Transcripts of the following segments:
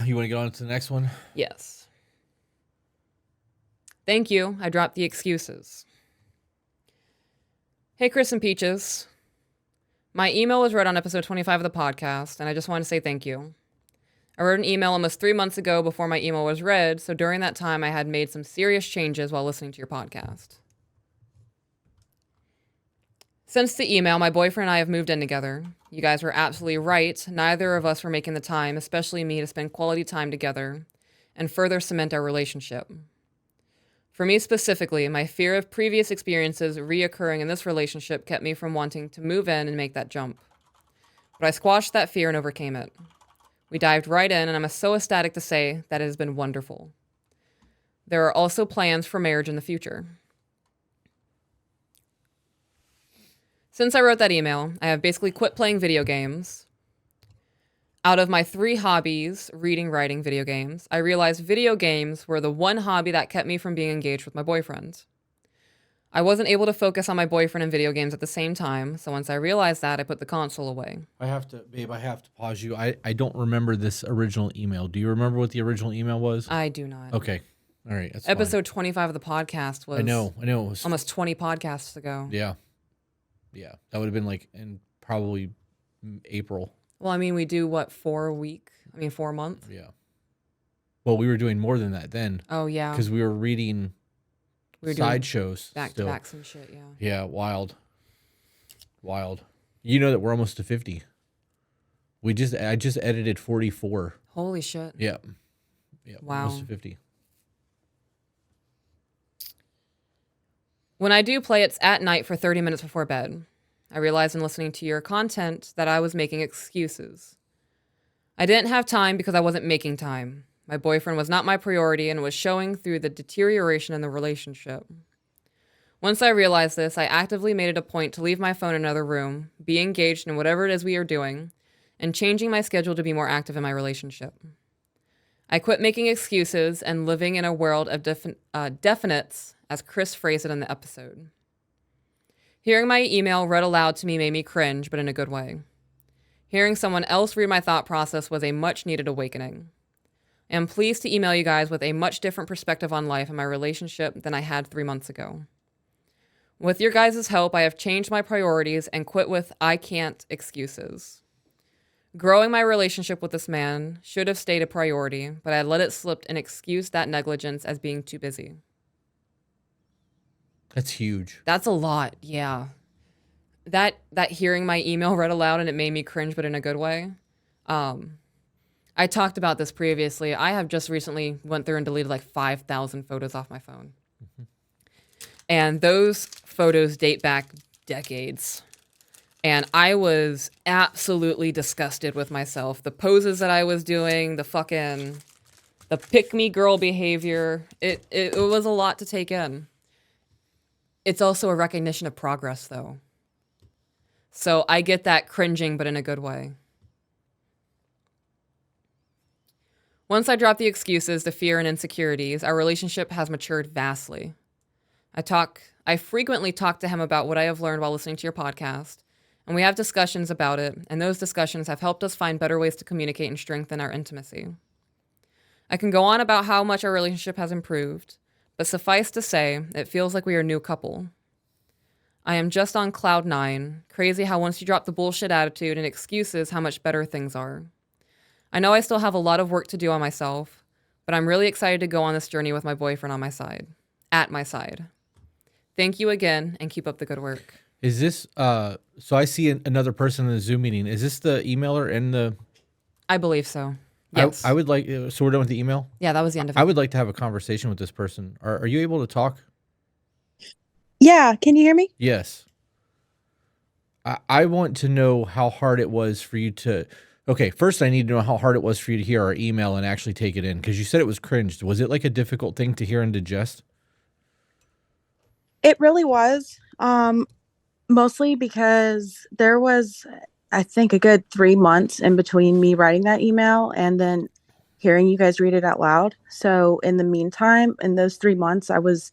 You want to get on to the next one? Yes. Thank you. I dropped the excuses. Hey, Chris and Peaches. My email was read on episode 25 of the podcast, and I just want to say thank you. I wrote an email almost 3 months ago before my email was read, so during that time I had made some serious changes while listening to your podcast. Since the email, my boyfriend and I have moved in together. You guys were absolutely right. Neither of us were making the time, especially me, to spend quality time together and further cement our relationship. For me specifically, my fear of previous experiences reoccurring in this relationship kept me from wanting to move in and make that jump. But I squashed that fear and overcame it. We dived right in, and I'm so ecstatic to say that it has been wonderful. There are also plans for marriage in the future. Since I wrote that email, I have basically quit playing video games. Out of my 3 hobbies, reading, writing, video games, I realized video games were the one hobby that kept me from being engaged with my boyfriend. I wasn't able to focus on my boyfriend and video games at the same time, so once I realized that, I put the console away. I have to pause you. I don't remember this original email. Do you remember what the original email was? I do not. Okay. All right. That's Episode fine. 25 of the podcast was... I know. It was almost 20 podcasts ago. Yeah. Yeah. That would have been like in probably April. Well, I mean, we do, 4 months? Yeah. Well, we were doing more than that then. Oh, yeah. Because we were reading sideshows. Back to back some shit, yeah. Yeah, wild. You know that we're almost to 50. I just edited 44. Holy shit. Yeah. Wow. Almost to 50. When I do play, it's at night for 30 minutes before bed. I realized in listening to your content that I was making excuses. I didn't have time because I wasn't making time. My boyfriend was not my priority and was showing through the deterioration in the relationship. Once I realized this, I actively made it a point to leave my phone in another room, be engaged in whatever it is we are doing, and changing my schedule to be more active in my relationship. I quit making excuses and living in a world of definites, as Chris phrased it in the episode. Hearing my email read aloud to me made me cringe, but in a good way. Hearing someone else read my thought process was a much-needed awakening. I am pleased to email you guys with a much different perspective on life and my relationship than I had 3 months ago. With your guys' help, I have changed my priorities and quit with I can't excuses. Growing my relationship with this man should have stayed a priority, but I let it slip and excused that negligence as being too busy. That's huge. That's a lot, yeah. That hearing my email read aloud and it made me cringe, but in a good way. I talked about this previously. I have just recently went through and deleted like 5,000 photos off my phone. Mm-hmm. And those photos date back decades. And I was absolutely disgusted with myself. The poses that I was doing, the pick-me girl behavior, it was a lot to take in. It's also a recognition of progress, though. So I get that cringing, but in a good way. Once I dropped the excuses, the fear and insecurities, our relationship has matured vastly. I frequently talk to him about what I have learned while listening to your podcast, and we have discussions about it, and those discussions have helped us find better ways to communicate and strengthen our intimacy. I can go on about how much our relationship has improved, but suffice to say, it feels like we are a new couple. I am just on cloud 9, crazy how once you drop the bullshit attitude and excuses, how much better things are. I know I still have a lot of work to do on myself, but I'm really excited to go on this journey with my boyfriend on my side. At my side. Thank you again, and keep up the good work. Is this, so I see another person in the Zoom meeting. Is this the emailer and the... I believe so. Yes. I would like, so we're done with the email? Yeah, that was the end of it. I would like to have a conversation with this person. Are you able to talk? Yeah, can you hear me? Yes. I want to know how hard it was for you to... Okay, first I need to know how hard it was for you to hear our email and actually take it in, because you said it was cringed. Was it like a difficult thing to hear and digest? It really was, mostly because there was, I think, a good 3 months in between me writing that email and then hearing you guys read it out loud. So in the meantime, in those 3 months, I was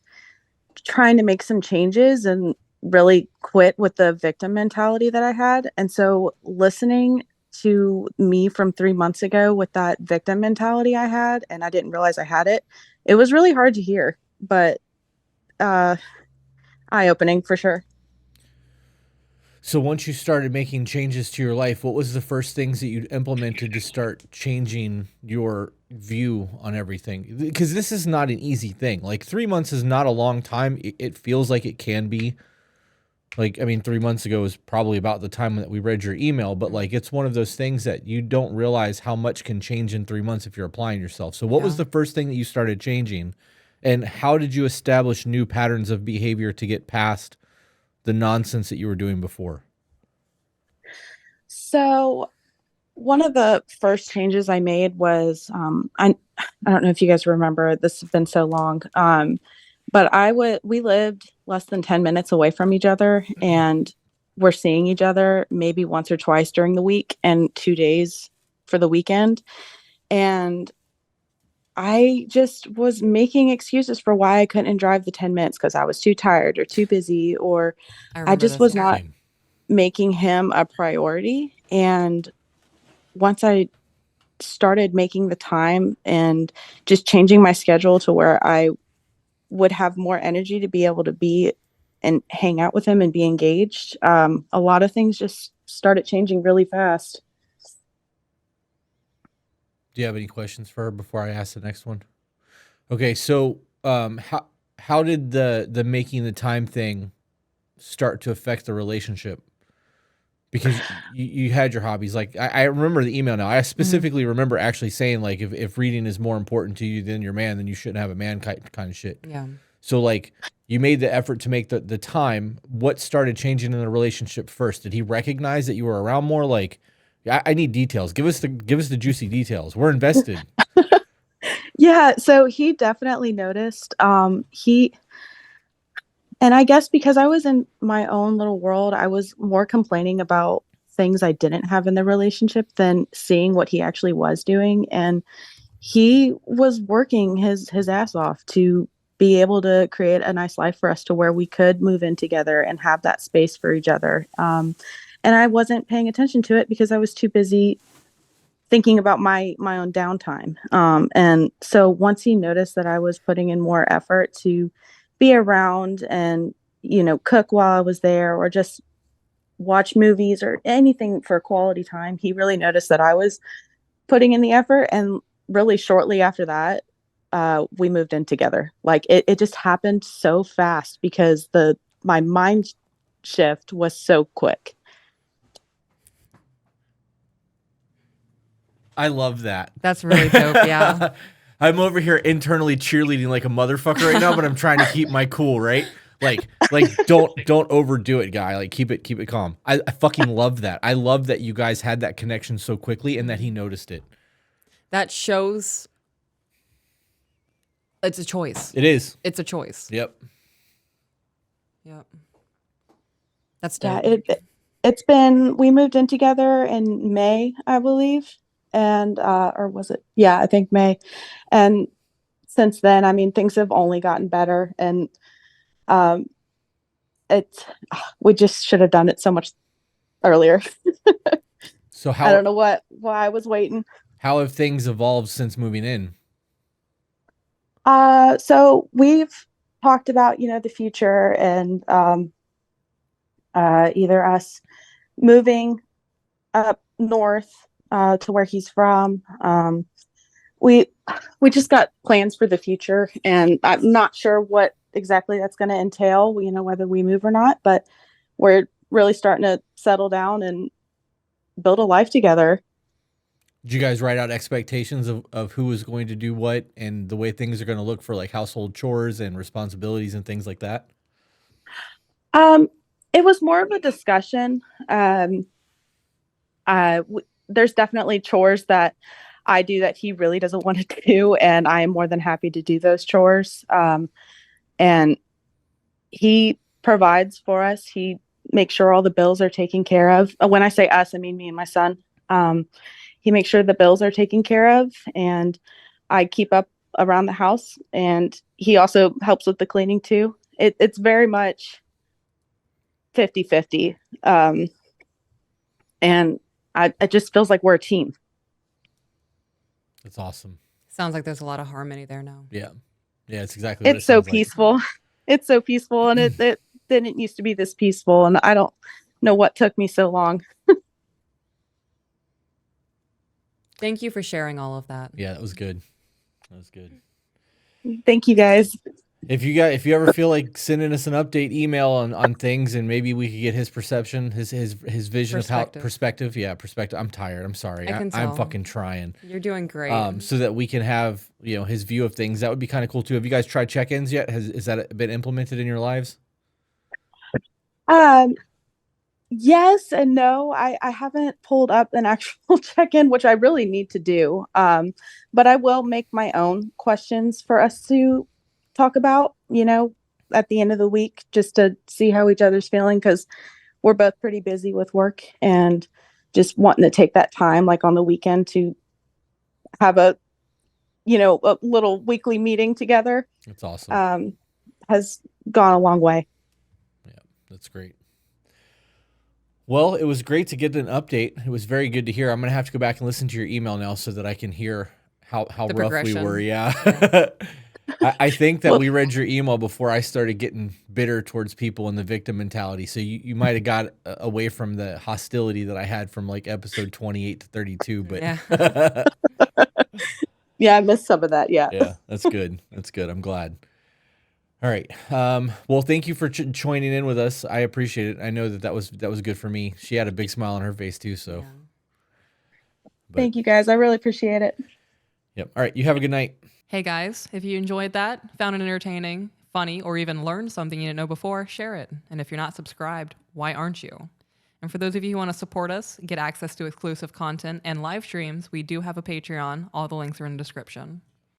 trying to make some changes and really quit with the victim mentality that I had. And so listening to me from 3 months ago with that victim mentality I had, and I didn't realize I had it. It was really hard to hear, but uh, eye opening for sure. So once you started making changes to your life, what was the first things that you implemented to start changing your view on everything? Because this is not an easy thing. Like 3 months is not a long time. It feels like it can be. Like, I mean, 3 months ago is probably about the time that we read your email, but like it's one of those things that you don't realize how much can change in 3 months if you're applying yourself. So what was Yeah. the first thing that you started changing? And how did you establish new patterns of behavior to get past the nonsense that you were doing before? So one of the first changes I made was I don't know if you guys remember, this has been so long. But we lived less than 10 minutes away from each other, and we're seeing each other maybe once or twice during the week and 2 days for the weekend. And I just was making excuses for why I couldn't drive the 10 minutes because I was too tired or too busy, or I I remember just this. was Yeah. not Same. making him a priority. And once I started making the time and just changing my schedule to where I would have more energy to be able to be and hang out with him and be engaged, a lot of things just started changing really fast. Do you have any questions for her before I ask the next one? Okay, so how did the making the time thing start to affect the relationship? Because you had your hobbies. Like I remember the email now. I Hmm. specifically remember actually saying like if reading is more important to you than your man, then you shouldn't have a man kind of shit. Yeah. So like you made the effort to make the time. What started changing in the relationship first? Did he recognize that you were around more? Like I need details. Give us the juicy details. We're invested. Yeah, so he definitely noticed. He And I guess because I was in my own little world, I was more complaining about things I didn't have in the relationship than seeing what he actually was doing. And he was working his ass off to be able to create a nice life for us to where we could move in together and have that space for each other. And I wasn't paying attention to it because I was too busy thinking about my own downtime. And so once he noticed that I was putting in more effort to be around and cook while I was there or just watch movies or anything for quality time, he really noticed that I was putting in the effort. And really shortly after that, we moved in together. Like it just happened so fast because the my mind shift was so quick. I love that. That's really dope. Yeah. I'm over here internally cheerleading like a motherfucker right now, but I'm trying to keep my cool, right? Like don't overdo it, guy. Like keep it calm. I fucking love that. I love that you guys had that connection so quickly and that he noticed it. That shows it's a choice. It is. It's a choice. Yep. Yep. That's Yeah, dope. it's been we moved in together in May, I believe. And or was it? Yeah, I think May. And since then, I mean, things have only gotten better. And um it's we just should have done it so much earlier. So I how don't know why I was waiting. how have things evolved since moving in? So we've talked about, the future and either us moving up north to where he's from. We we just got plans for the future, and I'm not sure what exactly that's going to entail. Whether we move or not, but we're really starting to settle down and build a life together. Did you guys write out expectations of who is going to do what and the way things are going to look for like household chores and responsibilities and things like that? Um, it was more of a discussion. Um, there's definitely chores that I do that he really doesn't want to do, and I am more than happy to do those chores. And he provides for us. He makes sure all the bills are taken care of. When I say us, I mean me and my son. He makes sure the bills are taken care of, and I keep up around the house. And he also helps with the cleaning too. It's very much 50-50. And it just feels like we're a team. That's awesome. Sounds like there's a lot of harmony there now. Yeah. Yeah, it's exactly what it It's so sounds like. peaceful. It's so peaceful, and it didn't used to be this peaceful, and I don't know what took me so long. Thank you for sharing all of that. Yeah, that was good. That was good. Thank you guys. If you ever feel like sending us an update email on things, and maybe we could get his perception, his vision of how perspective. Yeah, perspective. I'm tired. I'm sorry. I can I'm tell. fucking trying. You're doing great. So that we can have, you know, his view of things. That would be kind of cool too. Have you guys tried check-ins yet? Is that been implemented in your lives? Yes and no. I haven't pulled up an actual check-in, which I really need to do. But I will make my own questions for us to talk about, you know, at the end of the week, just to see how each other's feeling, because we're both pretty busy with work and just wanting to take that time, like on the weekend, to have a, you know, a little weekly meeting together. That's awesome. Has gone a long way. Yeah, that's great. Well, it was great to get an update. It was very good to hear. I'm going to have to go back and listen to your email now so that I can hear how rough we were. Yeah. I think that we read your email before I started getting bitter towards people and the victim mentality. So you might have got away from the hostility that I had from like episode 28 to 32. But Yeah. Yeah, I missed some of that. Yeah. Yeah, that's good. That's good. I'm glad. All right. Well, thank you for joining in with us. I appreciate it. I know that was good for me. She had a big smile on her face too. So, Yeah. Thank you guys. I really appreciate it. Yep. All right. You have a good night. Hey guys, if you enjoyed that, found it entertaining, funny, or even learned something you didn't know before, share it. And if you're not subscribed, why aren't you? And for those of you who want to support us, get access to exclusive content and live streams, we do have a Patreon. All the links are in the description.